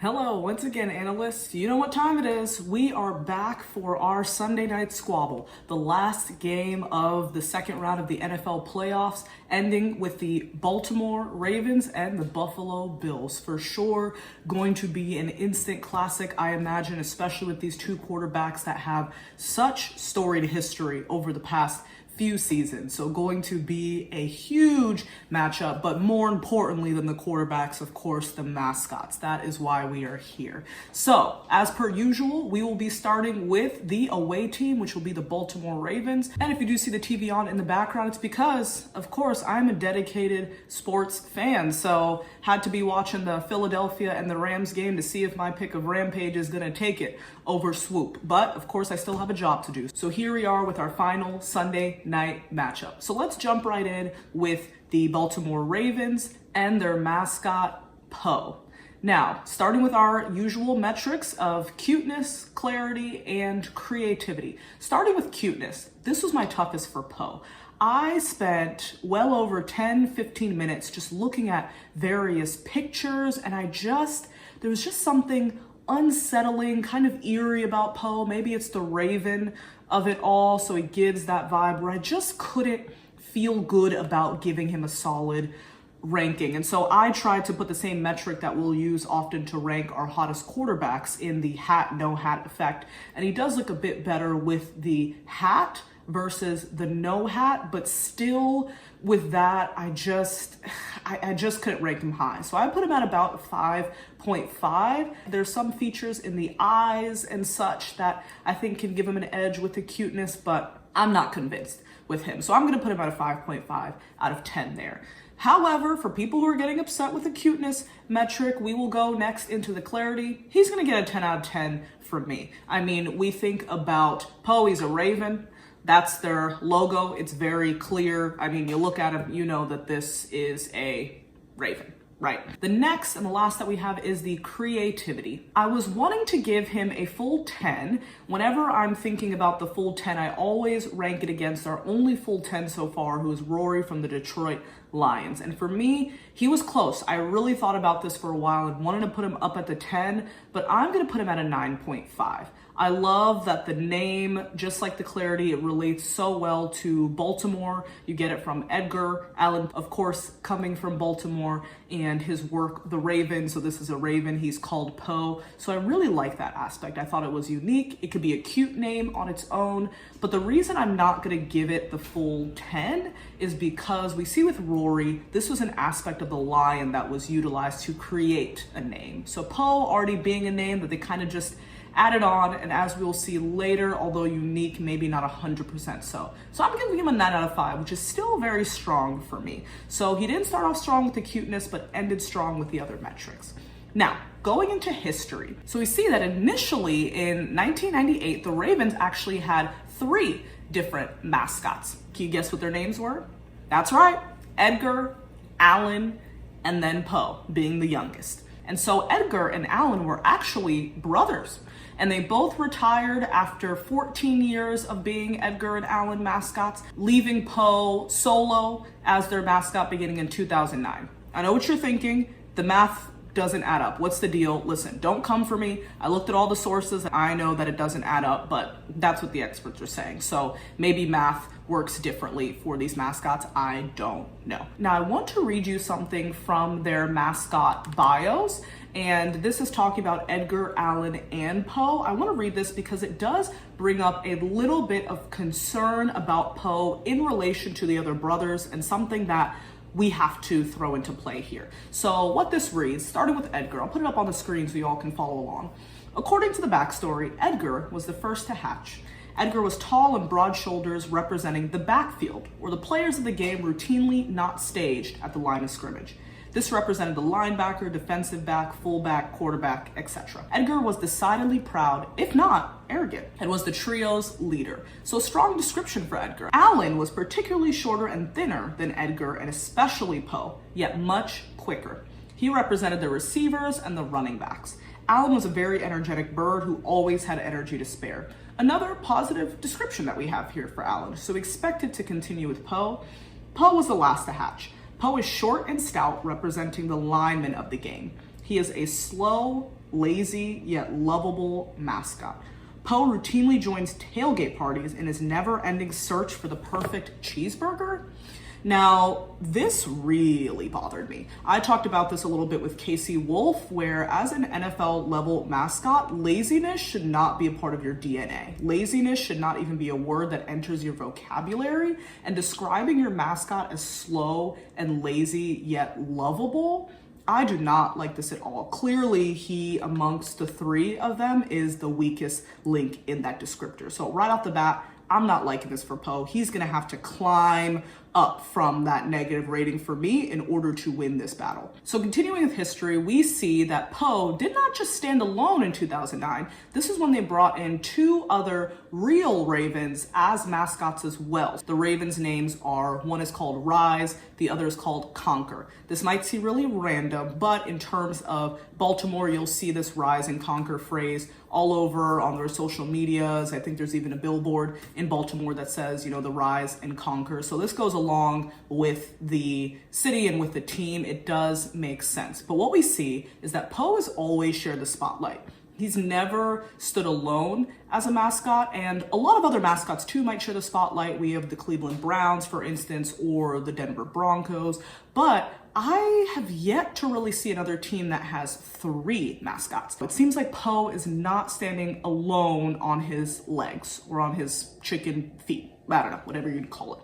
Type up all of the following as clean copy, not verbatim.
Hello, once again, analysts. You know what time it is. We are back for our Sunday night squabble, the last game of the second round of the NFL playoffs, ending with the Baltimore Ravens and the Buffalo Bills. For sure, going to be an instant classic, I imagine, especially with these two quarterbacks that have such storied history over the past few seasons. So going to be a huge matchup, but more importantly than the quarterbacks, of course, the mascots. That is why we are here. So as per usual, we will be starting with the away team, which will be the Baltimore Ravens. And if you do see the TV on in the background, it's because, of course, I'm a dedicated sports fan. So had to be watching the Philadelphia and the Rams game to see if my pick of Rampage is going to take it over Swoop. But of course, I still have a job to do. So here we are with our final Sunday night matchup. So let's jump right in with the Baltimore Ravens and their mascot, Poe. Now, starting with our usual metrics of cuteness, clarity, and creativity. Starting with cuteness, this was my toughest for Poe. I spent well over 10-15 minutes just looking at various pictures, and there was just something unsettling, kind of eerie about Poe. Maybe it's the Raven of it all, so it gives that vibe where I just couldn't feel good about giving him a solid ranking. And so I tried to put the same metric that we'll use often to rank our hottest quarterbacks in the hat, no hat effect. And he does look a bit better with the hat versus the no hat, but still with that, I just couldn't rank him high. So I put him at about 5.5. There's some features in the eyes and such that I think can give him an edge with the cuteness, but I'm not convinced with him. So I'm gonna put him at a 5.5 out of 10 there. However, for people who are getting upset with the cuteness metric, we will go next into the clarity. He's gonna get a 10 out of 10 from me. I mean, we think about Poe, he's a Raven. That's their logo. It's very clear. I mean, you look at him, you know that this is a Raven, right? The next and the last that we have is the creativity. I was wanting to give him a full 10. Whenever I'm thinking about the full 10, I always rank it against our only full 10 so far, who is Rory from the Detroit Lions. And for me, he was close. I really thought about this for a while and wanted to put him up at the 10, but I'm gonna put him at a 9.5. I love that the name, just like the clarity, it relates so well to Baltimore. You get it from Edgar Allan, of course, coming from Baltimore, and his work, the Raven. So this is a Raven. He's called Poe. So I really like that aspect. I thought it was unique. It could be a cute name on its own. But the reason I'm not going to give it the full 10 is because we see with Rory, this was an aspect of the lion that was utilized to create a name. So Poe already being a name that they kind of just added on, and as we'll see later, although unique, maybe not 100% so. So I'm giving him a 9 out of 5, which is still very strong for me. So he didn't start off strong with the cuteness, but ended strong with the other metrics. Now, going into history. So we see that initially in 1998, the Ravens actually had 3 different mascots. Can you guess what their names were? That's right, Edgar, Allan, and then Poe, being the youngest. And so Edgar and Allan were actually brothers. And they both retired after 14 years of being Edgar and Allan mascots, leaving Poe solo as their mascot beginning in 2009. I know what you're thinking. The math doesn't add up. What's the deal? Listen, don't come for me. I looked at all the sources. I know that it doesn't add up, but that's what the experts are saying. So maybe math works differently for these mascots. I don't know. Now I want to read you something from their mascot bios. And this is talking about Edgar, Allan, and Poe. I want to read this because it does bring up a little bit of concern about Poe in relation to the other brothers, and something that we have to throw into play here. So what this reads, starting with Edgar, I'll put it up on the screen so you all can follow along. According to the backstory, Edgar was the first to hatch. Edgar was tall and broad shoulders, representing the backfield, where the players of the game routinely not staged at the line of scrimmage. This represented the linebacker, defensive back, fullback, quarterback, etc. Edgar was decidedly proud, if not arrogant, and was the trio's leader. So strong description for Edgar. Allan was particularly shorter and thinner than Edgar, and especially Poe, yet much quicker. He represented the receivers and the running backs. Allan was a very energetic bird who always had energy to spare. Another positive description that we have here for Allan. So expected to continue with Poe. Poe was the last to hatch. Poe is short and stout, representing the lineman of the game. He is a slow lazy yet lovable mascot. Poe routinely joins tailgate parties in his never-ending search for the perfect cheeseburger. Now, this really bothered me. I talked about this a little bit with Casey Wolf, where as an NFL level mascot, laziness should not be a part of your DNA. Laziness should not even be a word that enters your vocabulary, and describing your mascot as slow and lazy yet lovable, I do not like this at all. Clearly, he, amongst the three of them, is the weakest link in that descriptor. So right off the bat, I'm not liking this for Poe. He's gonna have to climb up from that negative rating for me in order to win this battle. So continuing with history, we see that Poe did not just stand alone in 2009. This is when they brought in two other real Ravens as mascots as well. The Ravens' names are, one is called Rise, the other is called Conquer. This might seem really random, but in terms of Baltimore, you'll see this Rise and Conquer phrase all over on their social medias. I think there's even a billboard in Baltimore that says, the Rise and Conquer. So this goes along with the city and with the team. It does make sense. But what we see is that Poe has always shared the spotlight. He's never stood alone as a mascot, and a lot of other mascots too might share the spotlight. We have the Cleveland Browns, for instance, or the Denver Broncos, but I have yet to really see another team that has three mascots. It seems like Poe is not standing alone on his legs or on his chicken feet. I don't know, whatever you'd call it.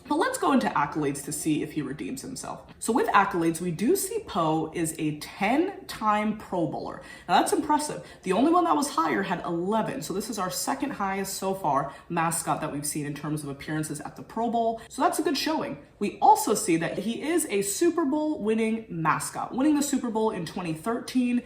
But let's go into accolades to see if he redeems himself. So with accolades, we do see Poe is a 10-time Pro Bowler. Now that's impressive. The only one that was higher had 11. So this is our second highest so far mascot that we've seen in terms of appearances at the Pro Bowl. So that's a good showing. We also see that he is a Super Bowl winning mascot, winning the Super Bowl in 2013.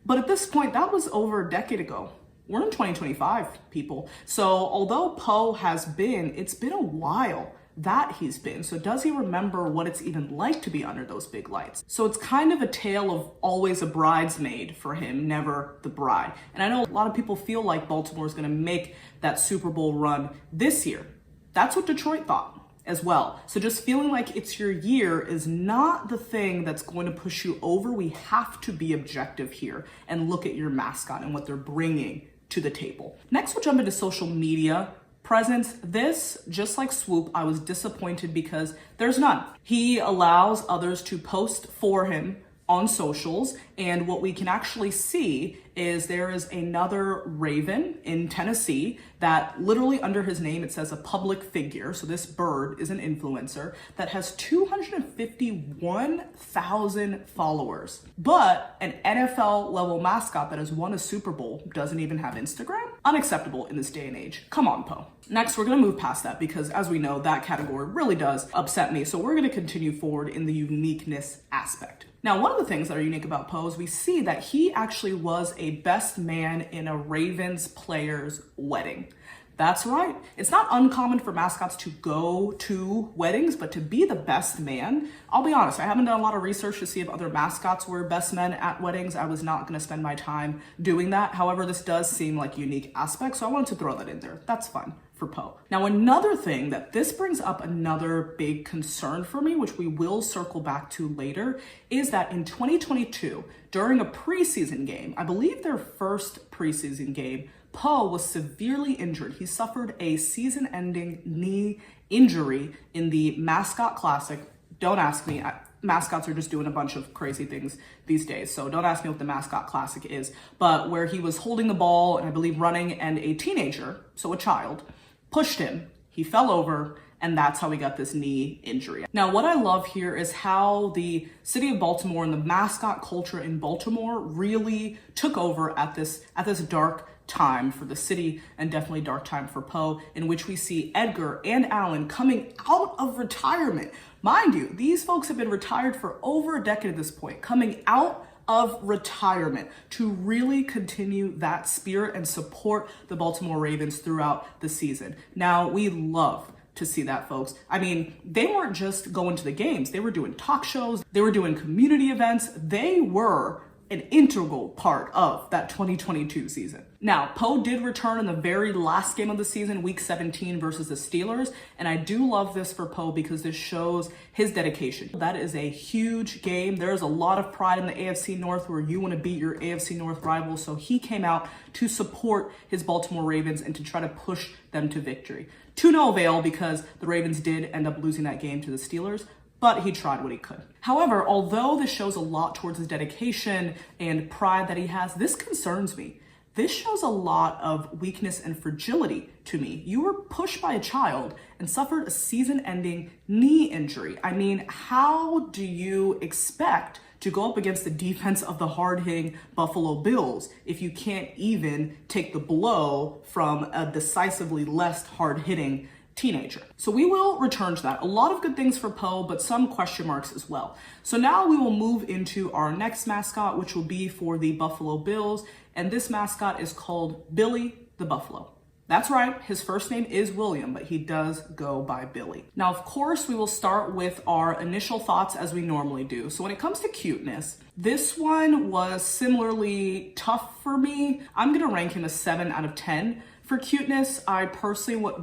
But at this point, that was over a decade ago. We're in 2025, people. So although Poe has been, it's been a while that he's been. So does he remember what it's even like to be under those big lights? So it's kind of a tale of always a bridesmaid for him, never the bride. And I know a lot of people feel like Baltimore is going to make that Super Bowl run this year. That's what Detroit thought as well. So just feeling like it's your year is not the thing that's going to push you over. We have to be objective here and look at your mascot and what they're bringing to the table. Next, we'll jump into social media presence. This, just like Swoop, I was disappointed because there's none. He allows others to post for him on socials, and what we can actually see is there is another Raven in Tennessee that literally under his name, it says a public figure. So this bird is an influencer that has 251,000 followers. But an NFL level mascot that has won a Super Bowl doesn't even have Instagram? Unacceptable in this day and age. Come on, Poe. Next, we're gonna move past that because as we know, that category really does upset me. So we're gonna continue forward in the uniqueness aspect. Now, one of the things that are unique about Poe is we see that he actually was a best man in a Ravens player's wedding. That's right. It's not uncommon for mascots to go to weddings, but to be the best man, I'll be honest, I haven't done a lot of research to see if other mascots were best men at weddings. I was not going to spend my time doing that. However, this does seem like a unique aspect, so I wanted to throw that in there. That's fun for Poe. Now, another thing that this brings up another big concern for me, which we will circle back to later, is that in 2022, during a preseason game, I believe their first preseason game, Poe was severely injured. He suffered a season-ending knee injury in the Mascot Classic. Don't ask me. Mascots are just doing a bunch of crazy things these days, so don't ask me what the Mascot Classic is. But where he was holding the ball and I believe running, and a teenager, so a child, pushed him. He fell over, and that's how we got this knee injury. Now, what I love here is how the city of Baltimore and the mascot culture in Baltimore really took over at this dark time for the city, and definitely dark time for Poe, in which we see Edgar and Alan coming out of retirement. Mind you, these folks have been retired for over a decade at this point, coming out of retirement to really continue that spirit and support the Baltimore Ravens throughout the season. Now, we love to see that, folks. I mean, they weren't just going to the games. They were doing talk shows. They were doing community events. They were an integral part of that 2022 season. Now, Poe did return in the very last game of the season, week 17 versus the Steelers, and I do love this for Poe because this shows his dedication. That is a huge game. There's a lot of pride in the AFC North where you want to beat your AFC North rival, so he came out to support his Baltimore Ravens and to try to push them to victory. To no avail because the Ravens did end up losing that game to the Steelers, but he tried what he could. However, although this shows a lot towards his dedication and pride that he has, this concerns me. This shows a lot of weakness and fragility to me. You were pushed by a child and suffered a season-ending knee injury. I mean, how do you expect to go up against the defense of the hard-hitting Buffalo Bills if you can't even take the blow from a decisively less hard-hitting teenager? So we will return to that. A lot of good things for Poe, but some question marks as well. So now we will move into our next mascot, which will be for the Buffalo Bills. And this mascot is called Billy the Buffalo. That's right, his first name is William, but he does go by Billy. Now, of course, we will start with our initial thoughts as we normally do. So when it comes to cuteness, this one was similarly tough for me. I'm gonna rank him a 7 out of 10. For cuteness, I personally, what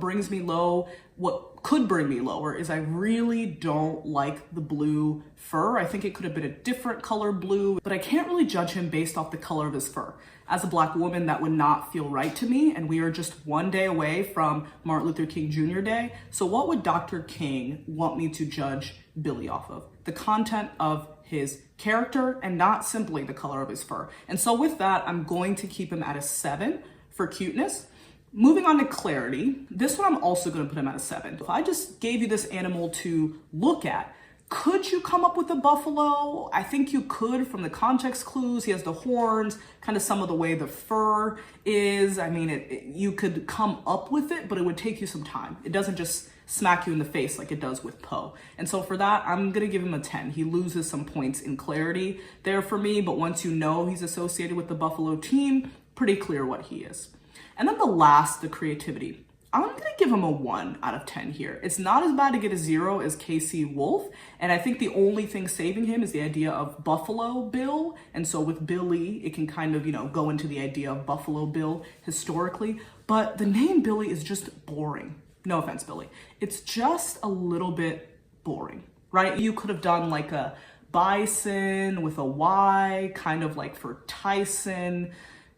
could bring me lower is I really don't like the blue fur. I think it could have been a different color blue, but I can't really judge him based off the color of his fur. As a Black woman, that would not feel right to me, and we are just one day away from Martin Luther King Jr. Day. So what would Dr. King want me to judge Billy off of? The content of his character and not simply the color of his fur. And so with that, I'm going to keep him at a 7 for cuteness. Moving on to clarity, this one I'm also going to put him at a 7. If I just gave you this animal to look at, could you come up with a buffalo? I think you could from the context clues. He has the horns, kind of some of the way the fur is. I mean, you could come up with it, but it would take you some time. It doesn't just smack you in the face like it does with Poe. And so for that, I'm going to give him a 10. He loses some points in clarity there for me, but once you know he's associated with the Buffalo team, pretty clear what he is. And then the last, the creativity. I'm going to give him a 1 out of 10 here. It's not as bad to get a 0 as KC Wolf, and I think the only thing saving him is the idea of Buffalo Bill, and so with Billy, it can kind of, go into the idea of Buffalo Bill historically, but the name Billy is just boring. No offense, Billy. It's just a little bit boring, right? You could have done like a bison with a Y, kind of like for Tyson.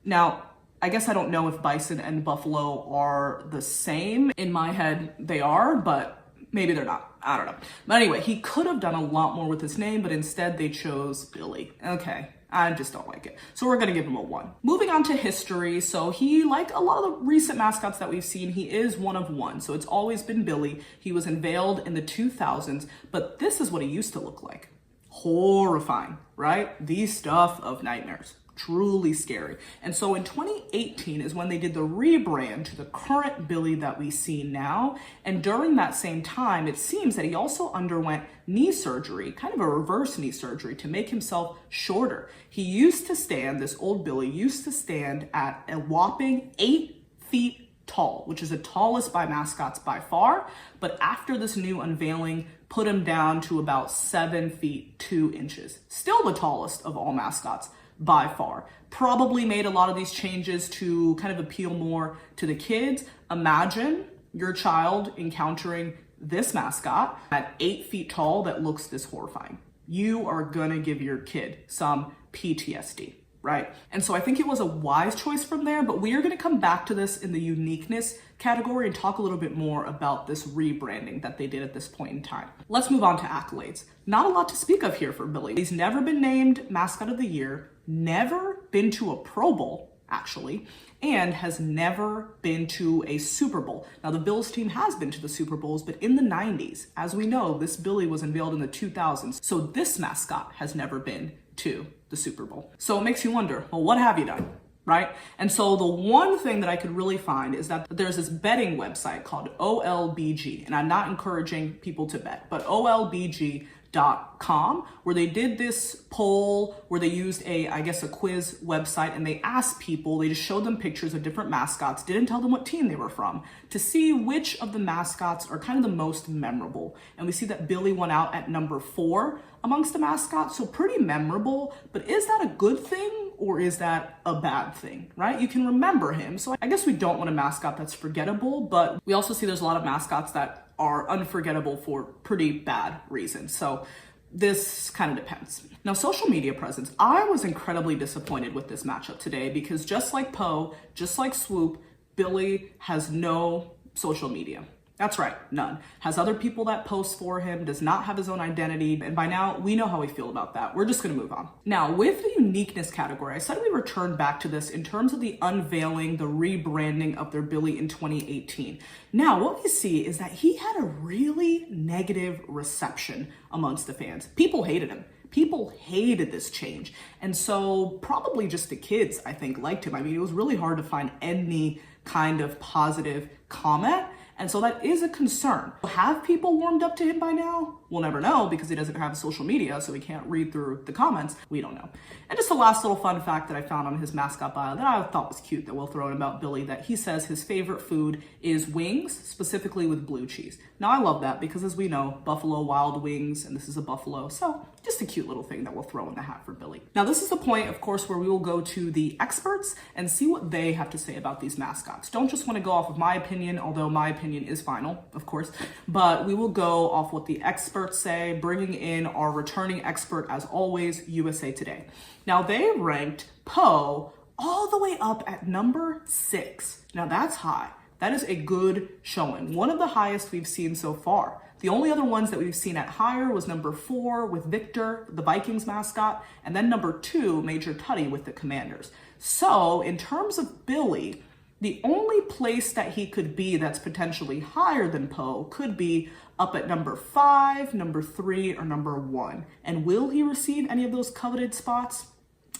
Now, I guess I don't know if bison and buffalo are the same. In my head, they are, but maybe they're not. I don't know. But anyway, he could have done a lot more with his name, but instead they chose Billy. Okay, I just don't like it. So we're gonna give him a 1. Moving on to history. So he, like a lot of the recent mascots that we've seen, he is one of one. So it's always been Billy. He was unveiled in the 2000s, but this is what he used to look like. Horrifying, right? The stuff of nightmares. Truly scary. And so in 2018 is when they did the rebrand to the current Billy that we see now. And during that same time, it seems that he also underwent knee surgery, kind of a reverse knee surgery to make himself shorter. He used to stand, this old Billy used to stand at a whopping 8 feet tall, which is the tallest by mascots by far. But after this new unveiling, put him down to about 7 feet 2 inches. Still the tallest of all mascots by far. Probably made a lot of these changes to kind of appeal more to the kids. Imagine your child encountering this mascot at 8 feet tall that looks this horrifying. You are gonna give your kid some PTSD, right? And so I think it was a wise choice from there, but we are gonna come back to this in the uniqueness category and talk a little bit more about this rebranding that they did at this point in time. Let's move on to accolades. Not a lot to speak of here for Billy. He's never been named Mascot of the Year, never been to a Pro Bowl, actually, and has never been to a Super Bowl. Now, the Bills team has been to the Super Bowls, but in the 90s, as we know, this Billy was unveiled in the 2000s, so this mascot has never been to the Super Bowl. So it makes you wonder, well, what have you done? Right? And so the one thing that I could really find is that there's this betting website called OLBG, and I'm not encouraging people to bet, but OLBG where they did this poll where they used I guess a quiz website, and they asked people, they just showed them pictures of different mascots, didn't tell them what team they were from, to see which of the mascots are kind of the most memorable. And we see that Billy won out at number 4 amongst the mascots, so pretty memorable. But is that a good thing or is that a bad thing, right? You can remember him. So I guess we don't want a mascot that's forgettable, but we also see there's a lot of mascots that are unforgettable for pretty bad reasons. So this kind of depends. Now, social media presence. I was incredibly disappointed with this matchup today because just like Poe, just like Swoop, Billy has no social media. That's right, none. Has other people that post for him, does not have his own identity, and by now we know how we feel about that. We're just gonna move on. Now, with the uniqueness category, I said we returned back to this in terms of the unveiling, the rebranding of their Billy in 2018. Now, what we see is that he had a really negative reception amongst the fans. People hated him. People hated this change. And so probably just the kids, I think, liked him. I mean, it was really hard to find any kind of positive comment. And so that is a concern. Have people warmed up to him by now? We'll never know because he doesn't have social media, so we can't read through the comments. We don't know. And just a last little fun fact that I found on his mascot bio that I thought was cute that we'll throw in about Billy, that he says his favorite food is wings, specifically with blue cheese. Now I love that because, as we know, Buffalo Wild Wings, and this is a buffalo, so just a cute little thing that we'll throw in the hat for Billy. Now this is the point, of course, where we will go to the experts and see what they have to say about these mascots. Don't just want to go off of my opinion, although my opinion is final, of course, but we will go off what the experts say, bringing in our returning expert, as always, USA Today. Now they ranked Poe all the way up at number 6. Now that's high. That is a good showing. One of the highest we've seen so far. The only other ones that we've seen at higher was number 4 with Victor, the Vikings mascot, and then number 2, Major Tuddy with the Commanders. So in terms of Billy, the only place that he could be that's potentially higher than Poe could be up at number 5, number 3, or number 1. And will he receive any of those coveted spots?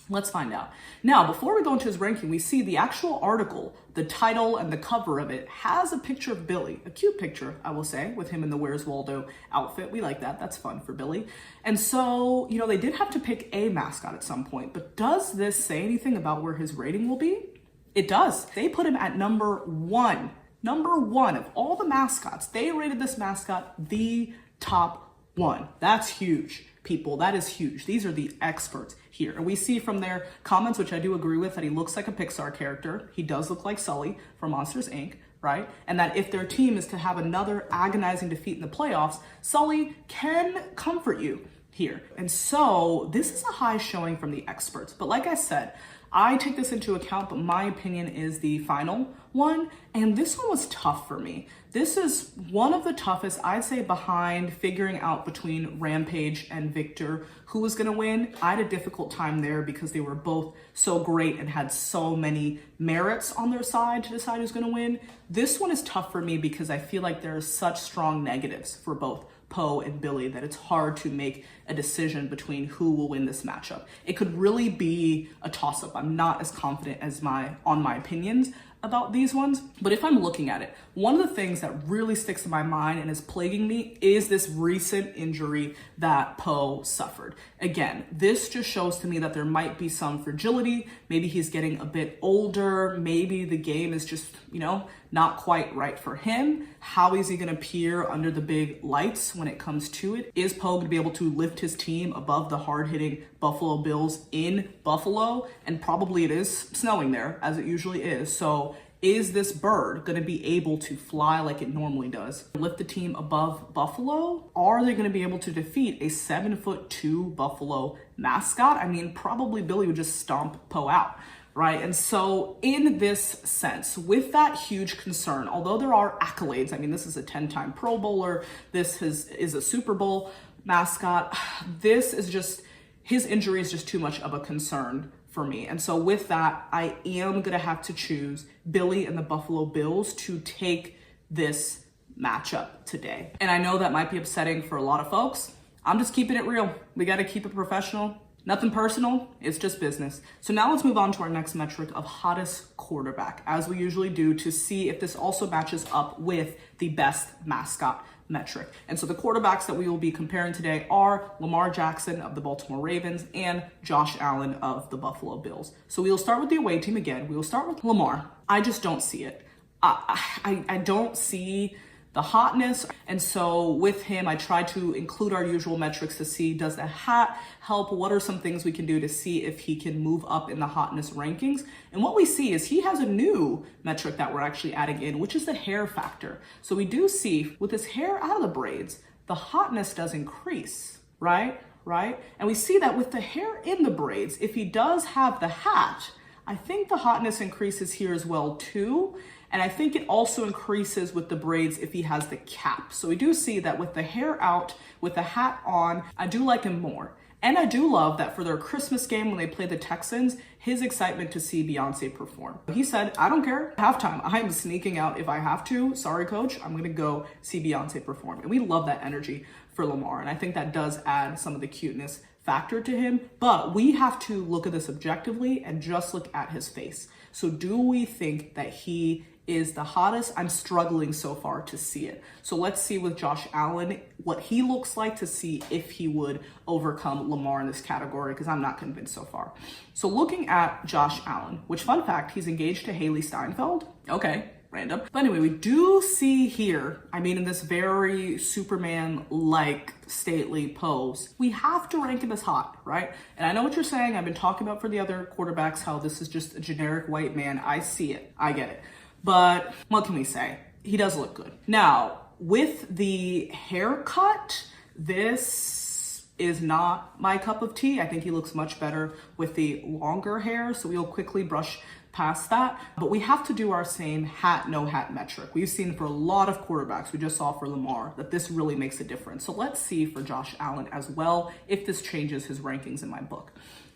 Let's find out. Now, before we go into his ranking, we see the actual article, the title and the cover of it has a picture of Billy, a cute picture, I will say, with him in the Where's Waldo outfit. We like that. That's fun for Billy. And so, you know, they did have to pick a mascot at some point, but does this say anything about where his rating will be? It does. They put him at number 1. Number 1 of all the mascots. They rated this mascot the top 1. That's huge, people. That is huge. These are the experts here. And we see from their comments, which I do agree with, that he looks like a Pixar character. He does look like Sully from Monsters, Inc., right? And that if their team is to have another agonizing defeat in the playoffs, Sully can comfort you here. And so this is a high showing from the experts. But like I said, I take this into account, but my opinion is the final one. And this one was tough for me. This is one of the toughest, I'd say, behind figuring out between Rampage and Victor who was gonna win. I had a difficult time there because they were both so great and had so many merits on their side to decide who's gonna win. This one is tough for me because I feel like there are such strong negatives for both Poe and Billy that it's hard to make a decision between who will win this matchup. It could really be a toss-up. I'm not as confident as on my opinions about these ones, but if I'm looking at it, one of the things that really sticks in my mind and is plaguing me is this recent injury that Poe suffered. Again, this just shows to me that there might be some fragility. Maybe he's getting a bit older. Maybe the game is just, you know, not quite right for him. How is he gonna appear under the big lights when it comes to it? Is Poe gonna be able to lift his team above the hard-hitting Buffalo Bills in Buffalo? And probably it is snowing there, as it usually is. So is this bird gonna be able to fly like it normally does? Lift the team above Buffalo? Are they gonna be able to defeat a 7'2" Buffalo mascot? I mean, probably Billy would just stomp Poe out, right? And so in this sense, with that huge concern, although there are accolades, I mean, this is a 10-time Pro Bowler, this is a Super Bowl mascot, this is just, his injury is just too much of a concern for me. And so with that, I am gonna have to choose Billy and the Buffalo Bills to take this matchup today. And I know that might be upsetting for a lot of folks. I'm just keeping it real. We gotta keep it professional. Nothing personal, it's just business. So now let's move on to our next metric of hottest quarterback, as we usually do, to see if this also matches up with the best mascot metric. And so the quarterbacks that we will be comparing today are Lamar Jackson of the Baltimore Ravens and Josh Allen of the Buffalo Bills. So we will start with the away team again. We will start with Lamar. I just don't see it. I don't see the hotness. And so with him, I try to include our usual metrics to see, does the hat help? What are some things we can do to see if he can move up in the hotness rankings? And what we see is he has a new metric that we're actually adding in, which is the hair factor. So we do see with his hair out of the braids, the hotness does increase, right? And we see that with the hair in the braids, if he does have the hat, I think the hotness increases here as well too. And I think it also increases with the braids if he has the cap. So we do see that with the hair out, with the hat on, I do like him more. And I do love that for their Christmas game when they play the Texans, his excitement to see Beyonce perform. He said, I don't care, halftime, I am sneaking out if I have to. Sorry, coach, I'm gonna go see Beyonce perform. And we love that energy for Lamar. And I think that does add some of the cuteness factor to him, but we have to look at this objectively and just look at his face. So do we think that he is the hottest? I'm struggling so far to see it. So let's see with Josh Allen what he looks like to see if he would overcome Lamar in this category, because I'm not convinced so far. So looking at Josh Allen, which fun fact, he's engaged to Haley Steinfeld. Okay, random. But anyway, we do see here, I mean, in this very Superman-like stately pose, we have to rank him as hot, right? And I know what you're saying. I've been talking about for the other quarterbacks how this is just a generic white man. I see it. I get it. But what can we say? He does look good. Now, with the haircut, this is not my cup of tea. I think he looks much better with the longer hair, so we'll quickly brush past that. But we have to do our same hat, no hat metric. We've seen for a lot of quarterbacks, we just saw for Lamar, that this really makes a difference. So let's see for Josh Allen as well, if this changes his rankings in my book.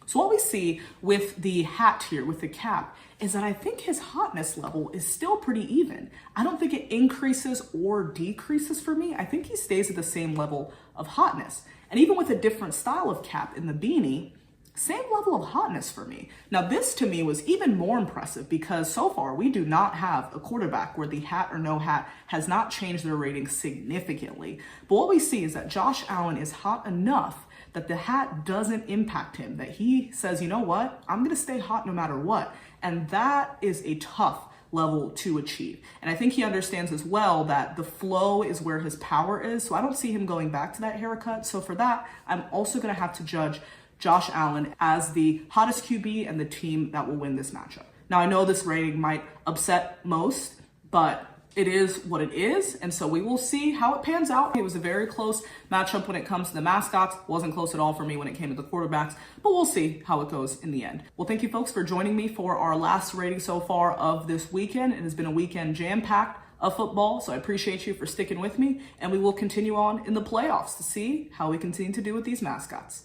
So what we see with the hat here, with the cap, is that I think his hotness level is still pretty even. I don't think it increases or decreases for me. I think he stays at the same level of hotness. And even with a different style of cap in the beanie, same level of hotness for me. Now this to me was even more impressive because so far we do not have a quarterback where the hat or no hat has not changed their rating significantly. But what we see is that Josh Allen is hot enough that the hat doesn't impact him, that he says, you know what, I'm gonna stay hot no matter what. And that is a tough level to achieve. And I think he understands as well that the flow is where his power is. So I don't see him going back to that haircut. So for that, I'm also gonna have to judge Josh Allen as the hottest QB and the team that will win this matchup. Now I know this rating might upset most, but it is what it is, and so we will see how it pans out. It was a very close matchup when it comes to the mascots. Wasn't close at all for me when it came to the quarterbacks, but we'll see how it goes in the end. Well, thank you folks for joining me for our last rating so far of this weekend. It has been a weekend jam-packed of football, so I appreciate you for sticking with me, and we will continue on in the playoffs to see how we continue to do with these mascots.